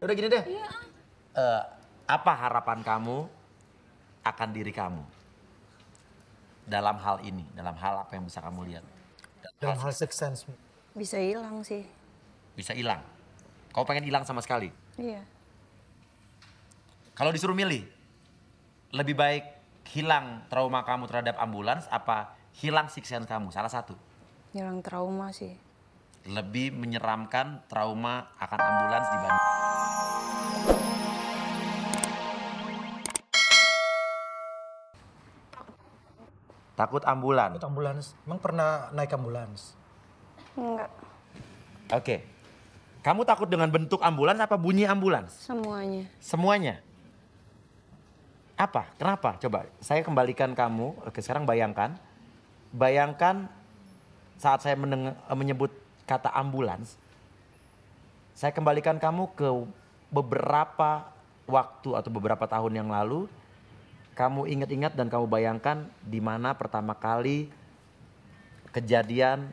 Udah gini deh. Iya. Apa harapan kamu akan diri kamu? Dalam hal ini, dalam hal apa yang bisa kamu lihat? Dalam hal six sense. Bisa hilang sih. Bisa hilang. Kau pengen hilang sama sekali? Iya. Kalau disuruh milih, lebih baik hilang trauma kamu terhadap ambulans apa hilang six sense kamu? Salah satu. Hilang trauma sih. Lebih menyeramkan trauma akan ambulans dibanding... Takut ambulans? Takut ambulans. Emang pernah naik ambulans? Enggak. Oke. Kamu takut dengan bentuk ambulans apa bunyi ambulans? Semuanya. Semuanya? Apa? Kenapa? Coba saya kembalikan kamu. Oke, sekarang bayangkan. Bayangkan saat saya menyebut kata ambulans. Saya kembalikan kamu ke beberapa waktu atau beberapa tahun yang lalu. Kamu ingat-ingat dan kamu bayangkan di mana pertama kali kejadian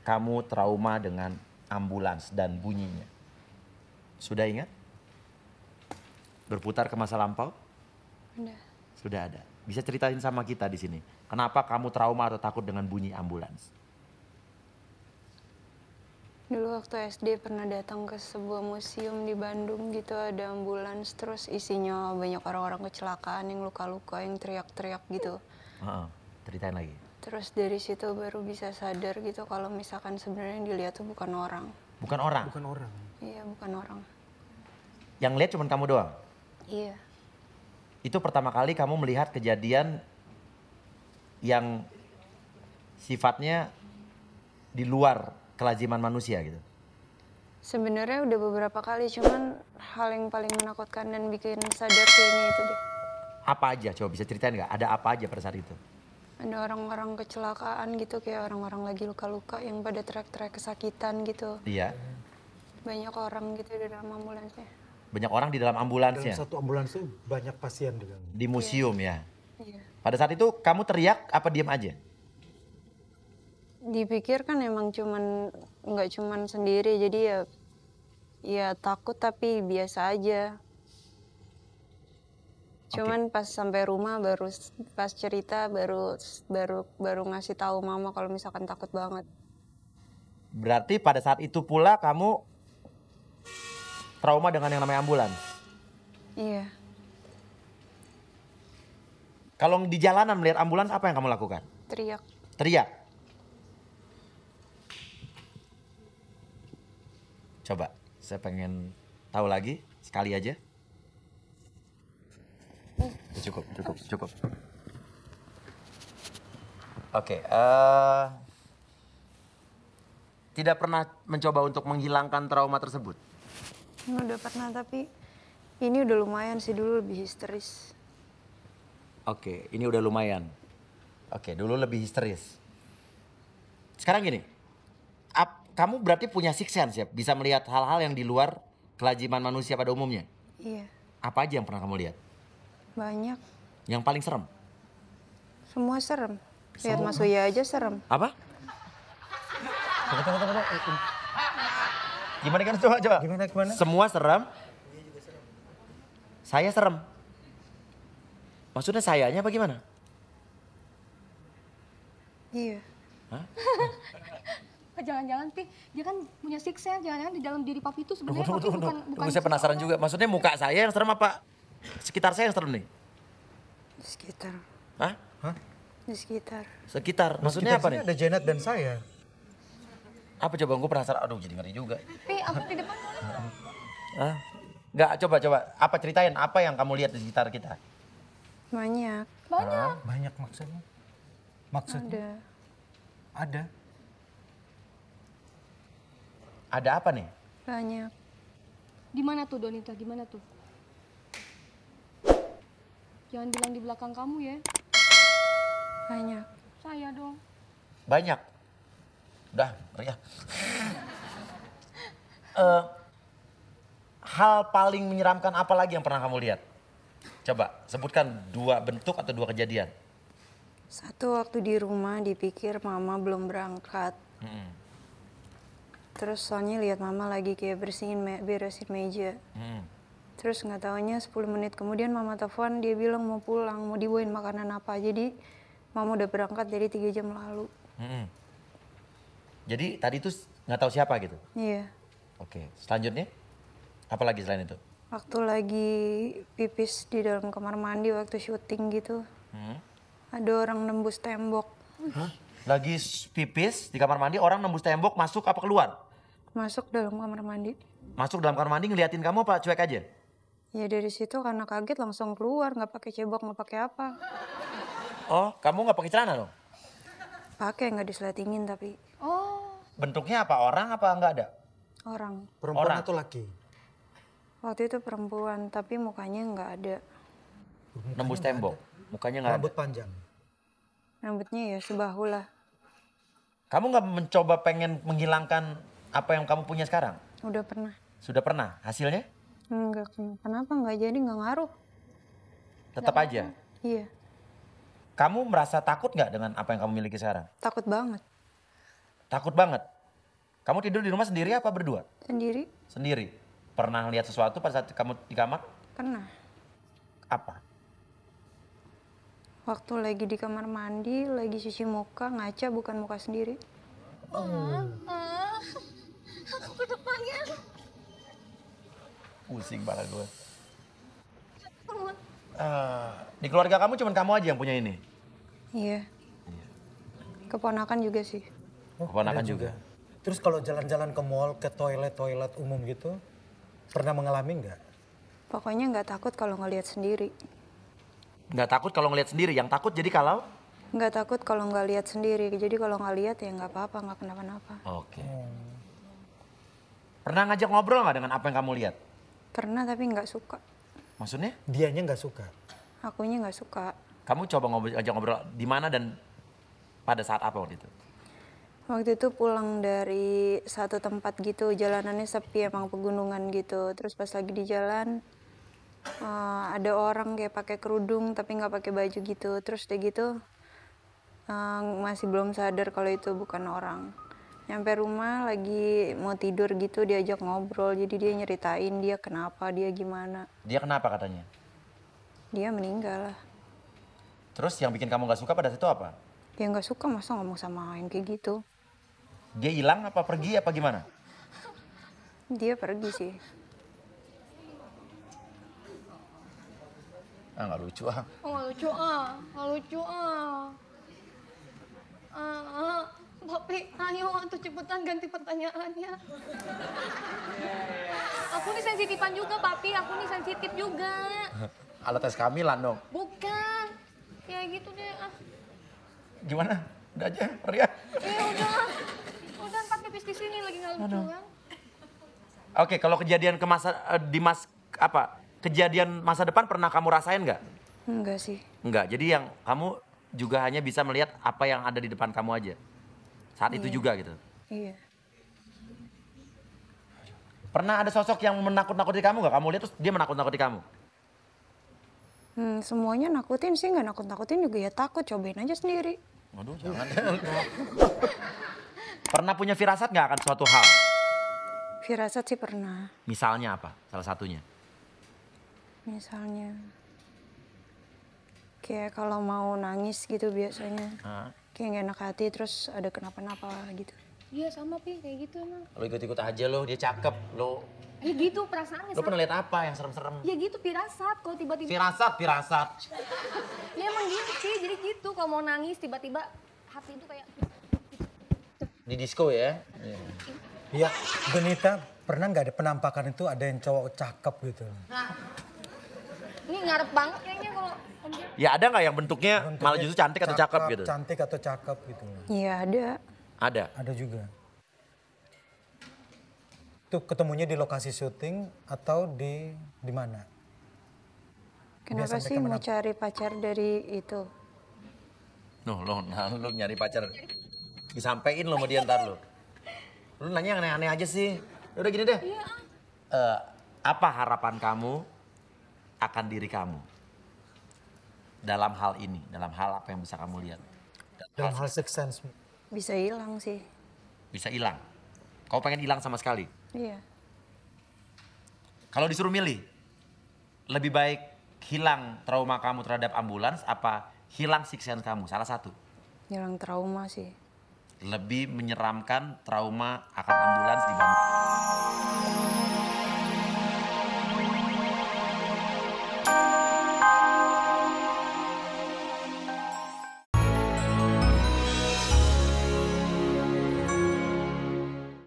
kamu trauma dengan ambulans dan bunyinya. Sudah ingat? Berputar ke masa lampau? Udah. Sudah ada. Bisa ceritain sama kita di sini. Kenapa kamu trauma atau takut dengan bunyi ambulans? Dulu waktu SD pernah datang ke sebuah museum di Bandung gitu, ada ambulans, terus isinya banyak orang-orang kecelakaan yang luka-luka, yang teriak-teriak gitu. Ceritain lagi. Terus dari situ baru bisa sadar gitu kalau misalkan sebenarnya yang dilihat tuh bukan orang. Bukan orang? Bukan orang. Iya, bukan orang. Yang lihat cuma kamu doang? Iya. Itu pertama kali kamu melihat kejadian yang sifatnya di luar kelaziman manusia gitu? Sebenarnya udah beberapa kali, cuman hal yang paling menakutkan dan bikin sadar kayaknya itu deh. Apa aja? Coba bisa ceritain nggak? Ada apa aja pada saat itu? Ada orang-orang kecelakaan gitu, kayak orang-orang lagi luka-luka yang pada teriak-teriak kesakitan gitu. Iya. Banyak orang gitu di dalam ambulansnya. Banyak orang di dalam ambulansnya? Dalam satu ambulans itu banyak pasien di dalam. Di museum ya? Iya. Pada saat itu kamu teriak apa diam aja? Dipikir kan emang nggak cuman sendiri, jadi ya takut tapi biasa aja. Cuman pas sampai rumah pas cerita baru ngasih tahu mama kalau misalkan takut banget. Berarti pada saat itu pula kamu trauma dengan yang namanya ambulans? Iya. Kalau di jalanan melihat ambulans apa yang kamu lakukan? Teriak. Teriak? Coba, saya pengen tahu lagi, sekali aja. Cukup. Oke, tidak pernah mencoba untuk menghilangkan trauma tersebut? Udah pernah, tapi ini udah lumayan sih, dulu lebih histeris. Oke, ini udah lumayan. Oke, dulu lebih histeris. Sekarang gini, kamu berarti punya six sense ya? Bisa melihat hal-hal yang di luar kelaziman manusia pada umumnya? Iya. Apa aja yang pernah kamu lihat? Banyak. Yang paling serem? Semua serem. Lihat Mas Uya aja serem. Apa? Tunggu. Gimana kan coba? Gimana? Semua serem? Saya serem? Maksudnya sayanya apa gimana? Iya. Hah? Jangan-jangan Pi, dia kan punya six sense, jangan-jangan di dalam diri Papi itu sebenarnya Papi Tunggu. bukan Saya penasaran juga. Maksudnya muka saya yang serem apa? Sekitar saya yang serem nih? Di sekitar. Hah? Di sekitar. Sekitar? Maksudnya apa nih? Ada Janet dan saya. Apa coba? Gue penasaran. Aduh jadi ngeri juga. Pi, aku di depan mana? Hah? Enggak, coba. Apa ceritain? Apa yang kamu lihat di sekitar kita? Banyak. Banyak. Banyak maksudnya. Ada. Ada apa nih? Banyak. Di mana tuh Donita? Di mana tuh? Jangan bilang di belakang kamu ya. Banyak. Saya dong. Banyak. Udah, ngeri ya. Hal paling menyeramkan apa lagi yang pernah kamu lihat? Coba sebutkan 2 bentuk atau 2 kejadian. Satu, waktu di rumah dipikir mama belum berangkat. Terus soalnya lihat mama lagi kayak beresin meja. Terus nggak taunya 10 menit kemudian mama telepon, dia bilang mau pulang, mau dibawain makanan apa. Jadi mama udah berangkat dari 3 jam lalu. Jadi tadi tuh nggak tahu siapa gitu? Iya. Oke, selanjutnya apa lagi selain itu? Waktu lagi pipis di dalam kamar mandi waktu syuting gitu. Ada orang nembus tembok. Lagi pipis di kamar mandi, orang nembus tembok, masuk apa keluar? Masuk dalam kamar mandi. Masuk dalam kamar mandi ngeliatin kamu apa cuek aja? Ya dari situ karena kaget langsung keluar, nggak pakai cebok, nggak pakai apa. Oh, kamu nggak pakai celana dong? Pakai nggak disletingin tapi Oh, Bentuknya apa? Orang apa nggak ada? orang. Perempuan Orang. atau laki? Waktu itu perempuan tapi mukanya nggak ada. Nembus tembok, mukanya nggak ada. Rambut panjang. Rambutnya ya sebahu lah. Kamu nggak mencoba pengen menghilangkan apa yang kamu punya sekarang? Udah pernah. Sudah pernah? Hasilnya? Enggak, kenapa nggak jadi, nggak ngaruh. Tetap aja. Iya, Kamu merasa takut nggak dengan apa yang kamu miliki sekarang? takut banget. Takut banget. Kamu tidur di rumah sendiri apa berdua? Sendiri Sendiri. Pernah lihat sesuatu pada saat kamu di kamar? pernah. Apa? Waktu lagi di kamar mandi, lagi cuci muka, ngaca bukan muka sendiri. aku kedepannya. Pusing banget gue. Di keluarga kamu cuma kamu aja yang punya ini? Iya. Keponakan juga sih. Keponakan ada juga. Terus kalau jalan-jalan ke mall, ke toilet umum gitu, pernah mengalami nggak? Pokoknya nggak takut kalau ngelihat sendiri. Nggak takut kalau ngelihat sendiri, yang takut jadi kalau? Nggak takut kalau nggak lihat sendiri. Jadi kalau nggak lihat ya nggak apa-apa, nggak kenapa-napa. Oke. Pernah ngajak ngobrol nggak dengan apa yang kamu lihat? Pernah tapi nggak suka. Maksudnya? Dianya nggak suka. Akunya nggak suka. Kamu coba ngajak ngobrol di mana dan pada saat apa waktu itu? Waktu itu pulang dari satu tempat gitu, jalanannya sepi emang pegunungan gitu. Terus pas lagi di jalan ada orang kayak pakai kerudung tapi nggak pakai baju gitu. Terus udah gitu masih belum sadar kalau itu bukan orang. Nyampe rumah lagi mau tidur gitu diajak ngobrol. Jadi dia nyeritain dia kenapa, dia gimana. Dia kenapa katanya? Dia meninggal lah. Terus yang bikin kamu nggak suka pada situ apa? Ya nggak suka masa ngomong sama yang kayak gitu. Dia hilang apa pergi apa gimana? Dia pergi sih. Ah nggak lucu ah. Oh, nggak lucu ah, nggak lucu ah. Tapi ayo tuh cepetan ganti pertanyaannya. Aku nih sensitifan juga, Papi. Aku nih sensitif juga. Alat tes kehamilan dong. Bukan. Ya gitu deh. Gimana? Udah aja, Ria. Udah. Udah ntar pipis di sini lagi nggak lucu kan? Oke, kalau kejadian kejadian masa depan pernah kamu rasain nggak? Enggak sih. Enggak. Jadi yang kamu juga hanya bisa melihat apa yang ada di depan kamu aja. Saat itu juga gitu. Iya. Pernah ada sosok yang menakut-nakuti kamu nggak? Kamu lihat terus dia menakut-nakuti kamu? Semuanya nakutin sih, nggak nakut-nakutin juga ya takut, cobain aja sendiri. Waduh, jangan. Pernah punya firasat nggak akan suatu hal? Firasat sih pernah. Misalnya apa? Salah satunya. Misalnya kayak kalau mau nangis gitu biasanya. Kayak nggak enak hati terus ada kenapa-napa gitu. Iya sama, Pi. Kayak gitu emang. Lo ikut-ikut aja lo, dia cakep. Lo Ya gitu perasaannya. pernah lihat apa yang serem-serem? Ya gitu firasat. Kalau tiba-tiba. Firasat. Ya emang gitu sih. Jadi gitu kalau mau nangis tiba-tiba hati itu kayak. Di disco ya? Iya, Benita, pernah nggak ada penampakan itu ada yang cowok cakep gitu? Ini ngarep banget kayaknya kalau. Ya ada nggak yang bentuknya malah justru cantik atau cakep gitu? Cantik atau cakep gitu. Iya ada. Ada. Ada juga. Itu ketemunya di lokasi syuting atau di mana? Kenapa Biasa sih mereka mau cari pacar dari itu? Lo nyari pacar. Disampein lo sama dia ntar lo. Lu nanya yang aneh-aneh aja sih. Udah gini deh. Apa harapan kamu akan diri kamu? Dalam hal ini, dalam hal apa yang bisa kamu lihat? Dalam hal six sense. Bisa hilang sih. Bisa hilang. Kau pengen hilang sama sekali. Iya. Kalau disuruh milih, lebih baik hilang trauma kamu terhadap ambulans apa hilang siksaan kamu? Salah satu. Hilang trauma sih. Lebih menyeramkan trauma akan ambulans dibanding